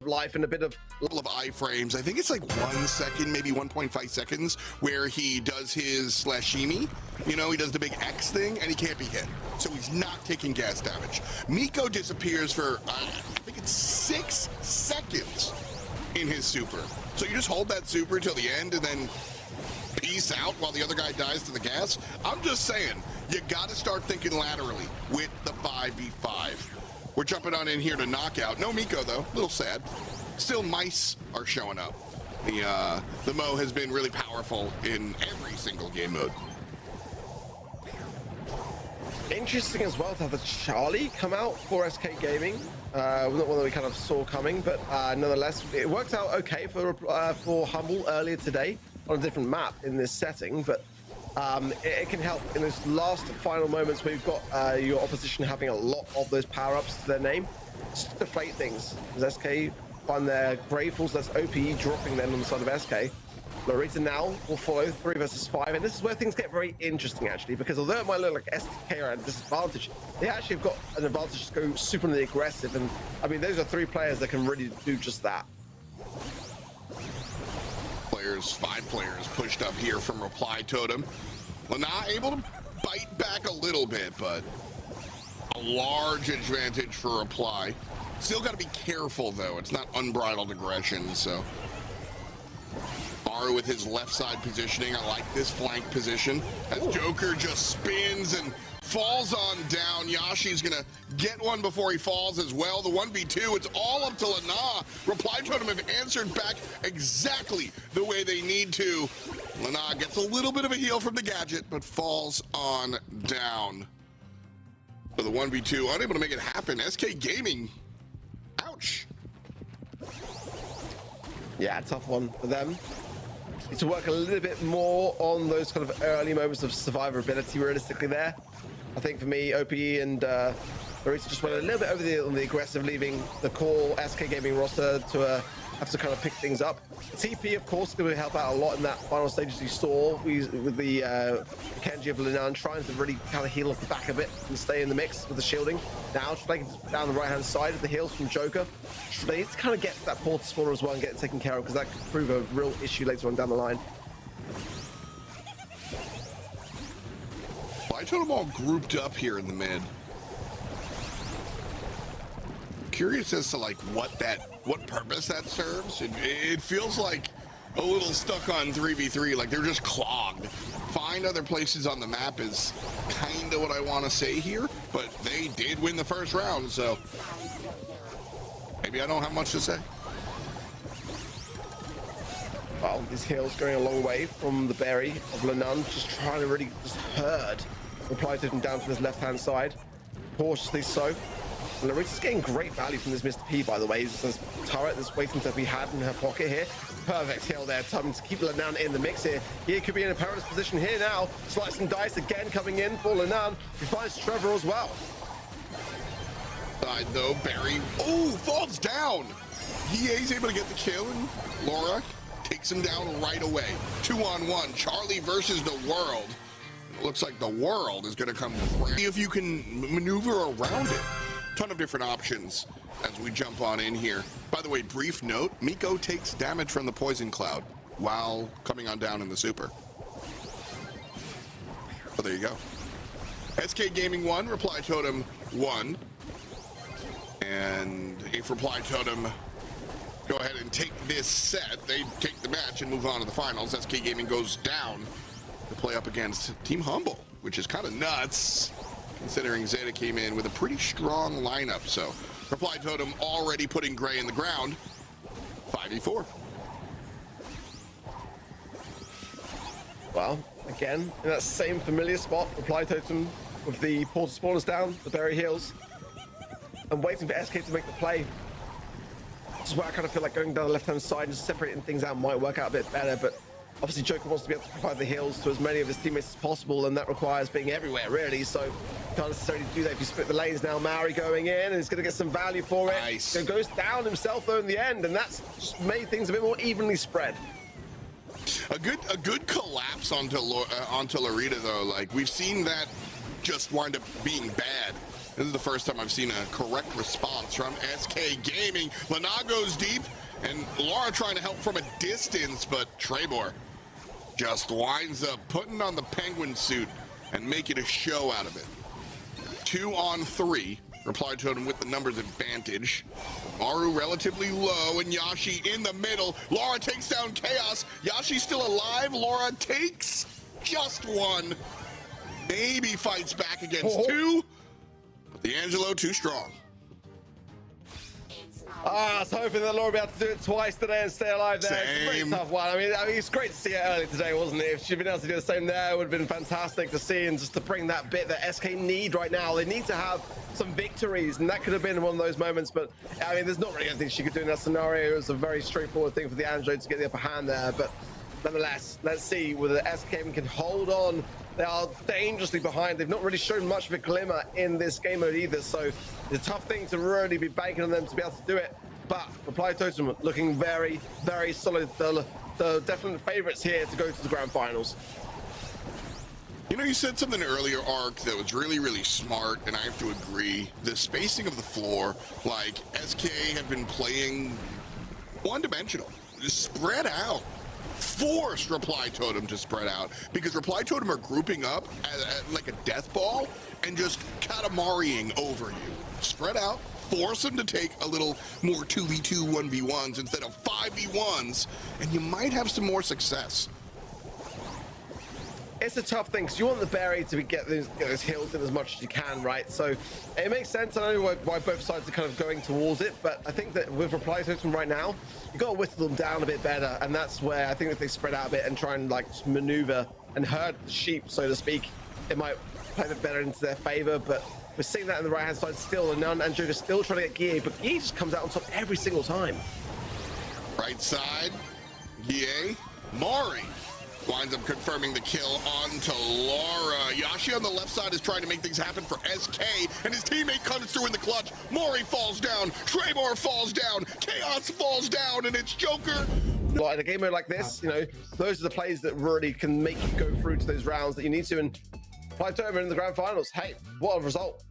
life and a bit of iframes. I think it's like 1 second, maybe 1.5 seconds, where he does his slashimi. You know, he does the big X thing, and he can't be hit. So he's not taking gas damage. Miko disappears for, I think it's 6 seconds in his super. So you just hold that super till the end and then peace out while the other guy dies to the gas. I'm just saying, you got to start thinking laterally with the 5v5. We're jumping on in here to knockout. No Miko though, a little sad. Still mice are showing up. The Mo has been really powerful in every single game mode. Interesting as well to have the Charlie come out for SK Gaming. Not one that we kind of saw coming, but nonetheless, it worked out okay for Humble earlier today on a different map in this setting, but it can help in those last final moments where you've got your opposition having a lot of those power-ups to their name. Just to deflate things, as SK find their Gravefuls, that's OPE dropping them on the side of SK. Lorita now will follow 3 versus 5, and this is where things get very interesting actually, because although it might look like SK are at a disadvantage, they actually have got an advantage to go super aggressive, and I mean those are 3 players that can really do just that. 5 players pushed up here from Reply Totem. Lana able to bite back a little bit, but a large advantage for Reply. Still got to be careful though, it's not unbridled aggression, so Maru with his left side positioning. I like this flank position as Joker just spins and falls on down. Yashi's gonna get one before he falls as well. The 1v2, it's all up to Lana. Reply Totem have answered back exactly the way they need to. Lana gets a little bit of a heal from the gadget, but falls on down. So the 1v2, unable to make it happen. SK Gaming, ouch. Yeah, tough one for them. Need to work a little bit more on those kind of early moments of survivability realistically there. I think for me, OPE and Lorita just went a little bit over on the aggressive, leaving the core SK Gaming roster to have to kind of pick things up. TP, of course, going to help out a lot in that final stage, as you saw with the Kenji of Linan trying to really kind of heal off the back of it and stay in the mix with the shielding. Now, trying down the right-hand side of the heals from Joker. They need to kind of get to that portal spawner as well and get it taken care of, because that could prove a real issue later on down the line. I told them all grouped up here in the mid. Curious as to like what purpose that serves. It feels like a little stuck on 3v3, like they're just clogged. Find other places on the map is kind of what I want to say here, but they did win the first round, so maybe I don't have much to say. Well, these heals going a long way from the berry of Linan, just trying to really just herd Reply Totem down from his left-hand side, cautiously so. And Lorita's getting great value from this Mr. P, by the way. This turret that's waiting to be had in her pocket here. Perfect heal there, time to keep Linan in the mix here. He could be in a perilous position here now. Slice and dice again coming in for Linan. He finds Trevor as well. Side though, Barry, falls down. He's able to get the kill, and Laura takes him down right away. 2-on-1, Charlie versus the world. It looks like the world is gonna come. See if you can maneuver around it. Ton of different options as we jump on in here. By the way, brief note, Miko takes damage from the poison cloud while coming on down in the super. Oh, there you go. SK Gaming 1, Reply Totem 1. And if Reply Totem go ahead and take this set, they take the match and move on to the finals. SK Gaming goes down to play up against Team Humble, which is kind of nuts, considering Zeta came in with a pretty strong lineup. So Reply Totem already putting Gray in the ground. 5v4. Well, again, in that same familiar spot, Reply Totem with the portal spawners down, the berry heals, and waiting for SK to make the play. This is where I kind of feel like going down the left-hand side and separating things out might work out a bit better, but obviously Joker wants to be able to provide the heals to as many of his teammates as possible, and that requires being everywhere, really. So you can't necessarily do that if you split the lanes now. Maori going in, and he's going to get some value for it. Nice. So goes down himself, though, in the end, and that's just made things a bit more evenly spread. A good collapse onto Lorita, though. Like, we've seen that just wind up being bad This is the first time I've seen a correct response from SK Gaming. Lana goes deep, and Laura trying to help from a distance, but Trebor just winds up putting on the penguin suit and making a show out of it. 2 on 3. Reply Totem with the numbers advantage. Maru relatively low, and Yashi in the middle. Laura takes down Chaos. Yashi's still alive. Laura takes just one. Maybe fights back against 2. But the Angelo too strong. I was hoping that Laura would be able to do it twice today and stay alive there. It's a Same. pretty tough one. I mean, it's great to see it early today, wasn't it? If she'd been able to do the same there, it would have been fantastic to see, and just to bring that bit that SK need right now. They need to have some victories, and that could have been one of those moments, but I mean, there's not really anything she could do in that scenario. It was a very straightforward thing for the Angelo to get the upper hand there, but nonetheless, let's see whether SK can hold on. They are dangerously behind. They've not really shown much of a glimmer in this game mode either, so it's a tough thing to really be banking on them to be able to do it. But Reply Totem looking very, very solid. The definite favorites here to go to the grand finals. You know, you said something earlier, Ark, that was really, really smart, and I have to agree. The spacing of the floor, like SK have been playing one-dimensional, spread out. Forced Reply Totem to spread out, because Reply Totem are grouping up like a death ball and just Katamariing over you. Spread out, force them to take a little more 2v2 1v1s instead of 5v1s, and you might have some more success. It's a tough thing because you want the berry to get those heals in as much as you can, right? So it makes sense. I know why both sides are kind of going towards it, but I think that with Reply Totem right now, you've got to whittle them down a bit better, and that's where I think if they spread out a bit and try and like just maneuver and herd the sheep, so to speak, it might play a bit better into their favor. But we're seeing that on the right hand side still, and Andrew is still trying to get Guille, but Guille just comes out on top every single time. Right side, Guille, Mari winds up confirming the kill onto Laura. Yashi on the left side is trying to make things happen for SK, and his teammate comes through in the clutch. Mori falls down, Trebor falls down, Chaos falls down, and it's Joker. Like in a game mode like this, you know, those are the plays that really can make you go through to those rounds that you need to. And Reply Totem in the grand finals, hey, what a result.